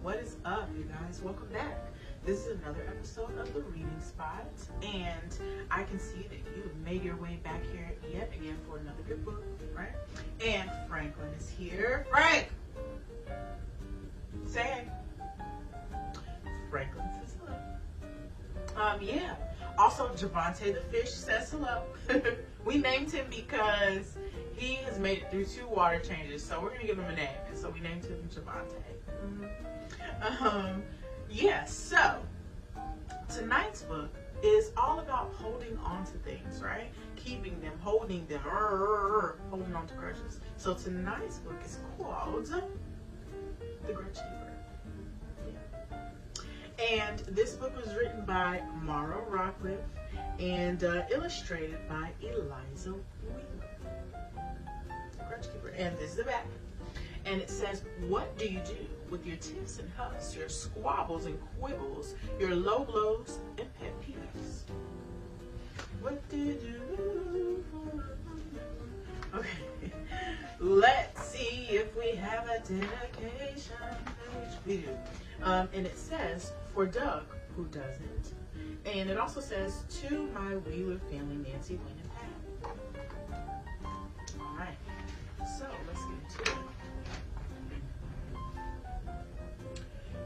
What is up, you guys? Welcome back. This is another episode of The Reading Spot, and I can see that you have made your way back here yet again for another good book, right? And Franklin is here. Frank! Say hey. Franklin says hello. Yeah. Also, Javante the fish says hello. We named him because he has made it through 2 water changes, so we're going to give him a name. And so we named him Javante. Yeah, so tonight's book is all about holding on to things, right? Keeping them, holding them, holding on to grudges. So tonight's book is called The Grudge Keeper. Yeah. And this book was written by Rockliff and illustrated by Eliza. Grudge Keeper. And this is the back. And it says, what do you do with your tiffs and huffs, your squabbles and quibbles, your low blows and pet peeves? What did you do for... Okay. Let's see if we have a dedication, which we do. And it says, for Doug, who doesn't. And it also says, to my Wheeler family, Nancy, Wayne, and Pat. All right. So let's get into it.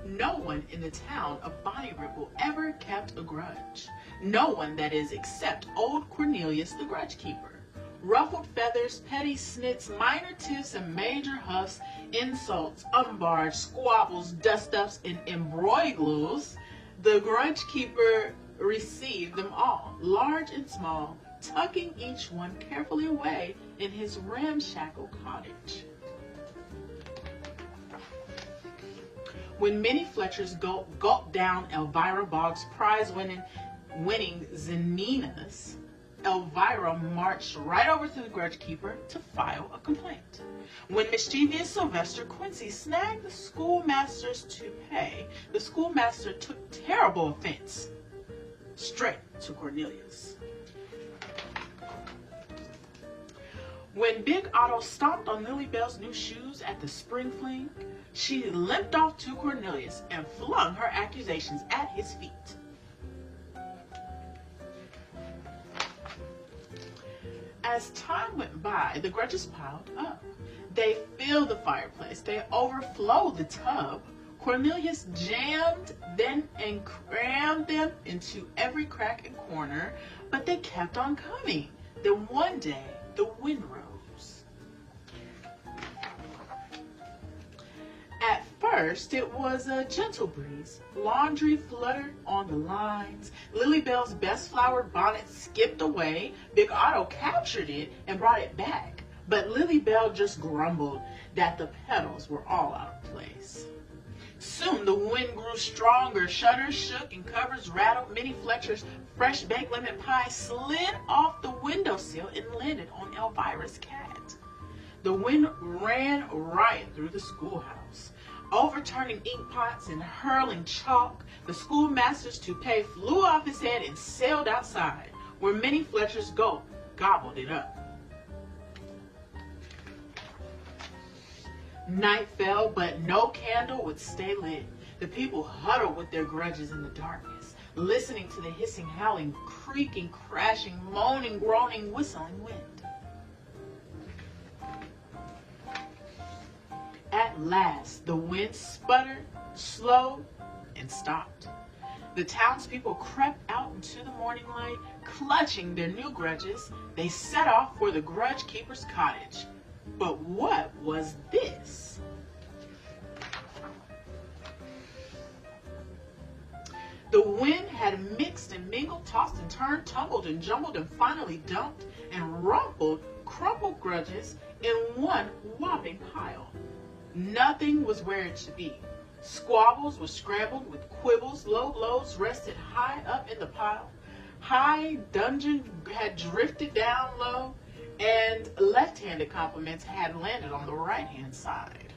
No one in the town of Bonnie Ripple ever kept a grudge. No one, that is, except old Cornelius the Grudge Keeper. Ruffled feathers, petty snits, minor tiffs, and major huffs, insults, umbarge, squabbles, dust-ups, and embroiglos, the Grudge Keeper received them all, large and small, tucking each one carefully away in his ramshackle cottage. When Minnie Fletcher's gulped down Elvira Boggs' prize-winning Zaninas, Elvira marched right over to the Grudge Keeper to file a complaint. When mischievous Sylvester Quincy snagged the schoolmaster's toupee, the schoolmaster took terrible offense. Straight to Cornelius. When Big Otto stomped on Lily Bell's new shoes at the spring fling, she limped off to Cornelius and flung her accusations at his feet. As time went by, the grudges piled up. They filled the fireplace. They overflowed the tub. Cornelius jammed them and crammed them into every crack and corner, but they kept on coming. Then one day, the wind rose. At first, it was a gentle breeze. Laundry fluttered on the lines. Lily Bell's best flowered bonnet skipped away. Big Otto captured it and brought it back. But Lily Bell just grumbled that the petals were all out of place. Soon the wind grew stronger. Shutters shook and covers rattled. Minnie Fletcher's fresh baked lemon pie slid off the windowsill and landed on Elvira's cat. The wind ran riot through the schoolhouse, overturning ink pots and hurling chalk. The schoolmaster's toupee flew off his head and sailed outside, where Minnie Fletcher's goat gobbled it up. Night fell, but no candle would stay lit. The people huddled with their grudges in the darkness, listening to the hissing, howling, creaking, crashing, moaning, groaning, whistling wind. At last, the wind sputtered, slowed, and stopped. The townspeople crept out into the morning light, clutching their new grudges. They set off for the Grudge Keeper's cottage. But what was this? The wind had mixed and mingled, tossed and turned, tumbled and jumbled, and finally dumped and rumpled crumpled grudges in one whopping pile. Nothing was where it should be. Squabbles were scrambled with quibbles. Low blows rested high up in the pile. High dudgeon had drifted down low, and left-handed compliments had landed on the right-hand side.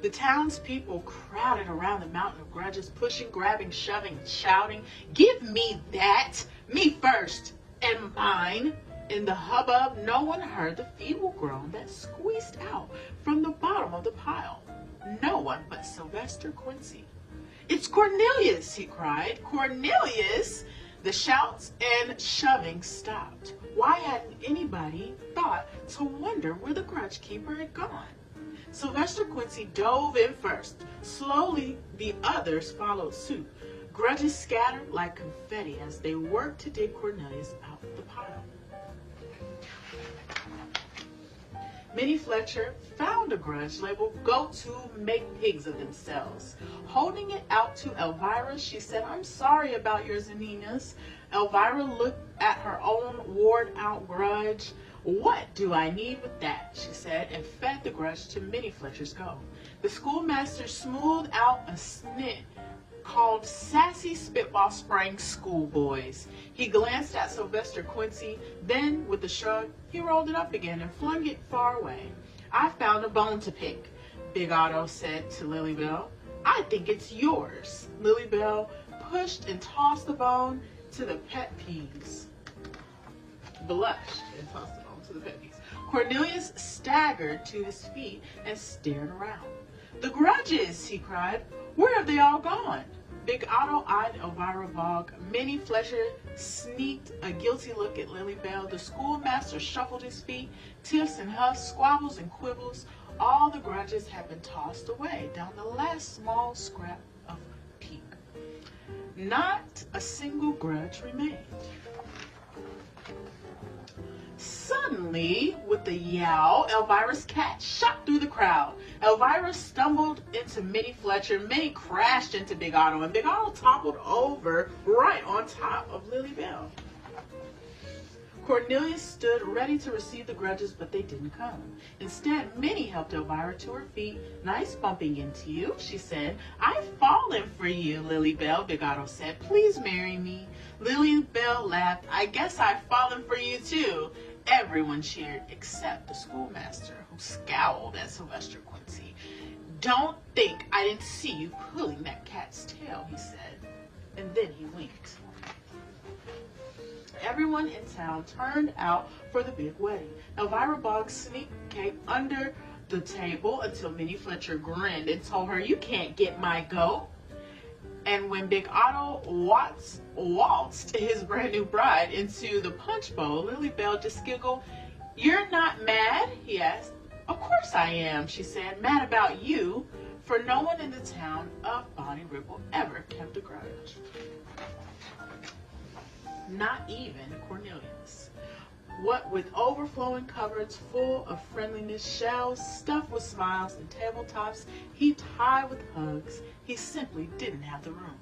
The townspeople crowded around the mountain of grudges, pushing, grabbing, shoving, shouting, "Give me that! Me first! And mine! In the hubbub, no one heard the feeble groan that squeezed out from the bottom of the pile. No one but Sylvester Quincy. "It's Cornelius!" he cried. "Cornelius!" The shouts and shoving stopped. Why hadn't anybody thought to wonder where the Grudge Keeper had gone? Sylvester Quincy dove in first. Slowly, the others followed suit. Grudges scattered like confetti as they worked to dig Cornelius out of the pile. Minnie Fletcher found a grudge labeled "Go to make pigs of themselves." Holding it out to Elvira, she said, "I'm sorry about your Zaninas." Elvira looked at her own worn-out grudge. "What do I need with that?" she said, and fed the grudge to Minnie Fletcher's go. The schoolmaster smoothed out a snit called "Sassy Spitball Spraying Schoolboys." He glanced at Sylvester Quincy, then, with a shrug, he rolled it up again and flung it far away. "I found a bone to pick," Big Otto said to Lily Bell. "I think it's yours." Lily Bell pushed and tossed the bone to the pet peas. Blushed and tossed the bone to the pet peas. Cornelius staggered to his feet and stared around. "The grudges!" he cried. "Where have they all gone?" Big Otto eyed Elvira Bogg. Minnie Fletcher sneaked a guilty look at Lily Bell. The schoolmaster shuffled his feet. Tiffs and huffs, squabbles and quibbles. All the grudges had been tossed away down the last small scrap of peak. Not a single grudge remained. Suddenly, with a yowl, Elvira's cat shot through the crowd. Elvira stumbled into Minnie Fletcher. Minnie crashed into Big Otto, and Big Otto toppled over right on top of Lily Bell. Cornelius stood ready to receive the grudges, but they didn't come. Instead, Minnie helped Elvira to her feet. "Nice bumping into you," she said. "I've fallen for you, Lily Bell," Big Otto said. "Please marry me." Lily Bell laughed. "I guess I've fallen for you too." Everyone cheered except the schoolmaster, who scowled at Sylvester Quincy. "Don't think I didn't see you pulling that cat's tail," he said, and then he winked. Everyone in town turned out for the big wedding. Elvira Bogg sneaked cake under the table until Minnie Fletcher grinned and told her, "You can't get my goat." And when Big Otto waltzed his brand new bride into the punch bowl, Lily Bell just giggled. "You're not mad?" he asked. "Of course I am," she said. "Mad about you," for no one in the town of Bonnie Ripple ever kept a grudge. Not even Cornelius. What with overflowing cupboards full of friendliness, shelves stuffed with smiles, and tabletops heaped high with hugs, he simply didn't have the room.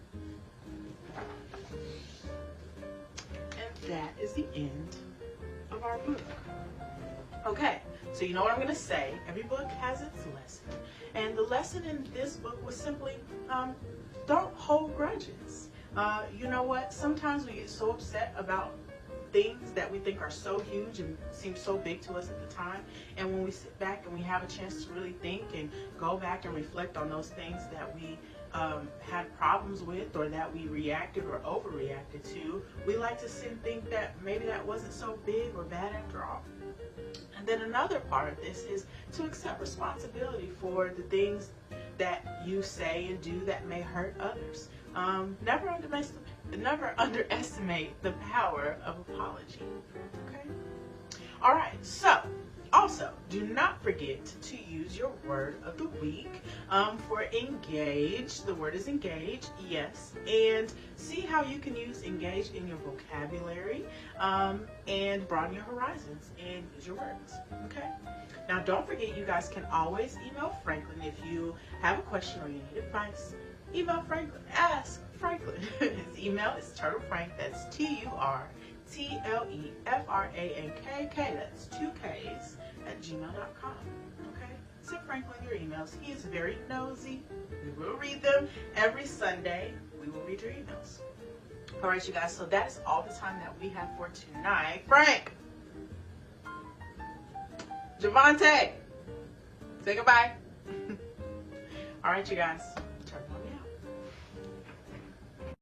And that is the end of our book. Okay, so you know what I'm going to say. Every book has its lesson. And the lesson in this book was simply, don't hold grudges. You know what? Sometimes we get so upset about things that we think are so huge and seem so big to us at the time. And when we sit back and we have a chance to really think and go back and reflect on those things that we had problems with, or that we reacted or overreacted to, we like to sit and think that maybe that wasn't so big or bad after all. And then another part of this is to accept responsibility for the things that you say and do that may hurt others. Never underestimate the power of apology. Okay? All right, so also do not forget to use your word of the week for engage. The word is engage, yes, and see how you can use engage in your vocabulary and broaden your horizons and use your words. Okay? Now don't forget, you guys can always email Franklin if you have a question or you need advice. Email Franklin. Ask Franklin. His email is turtlefrank. That's TURTLEFRANKK. That's 2 K's @gmail.com. Okay? Send Franklin your emails. He is very nosy. We will read them every Sunday. We will read your emails. All right, you guys. So that is all the time that we have for tonight. Frank. Javante. Say goodbye. All right, you guys.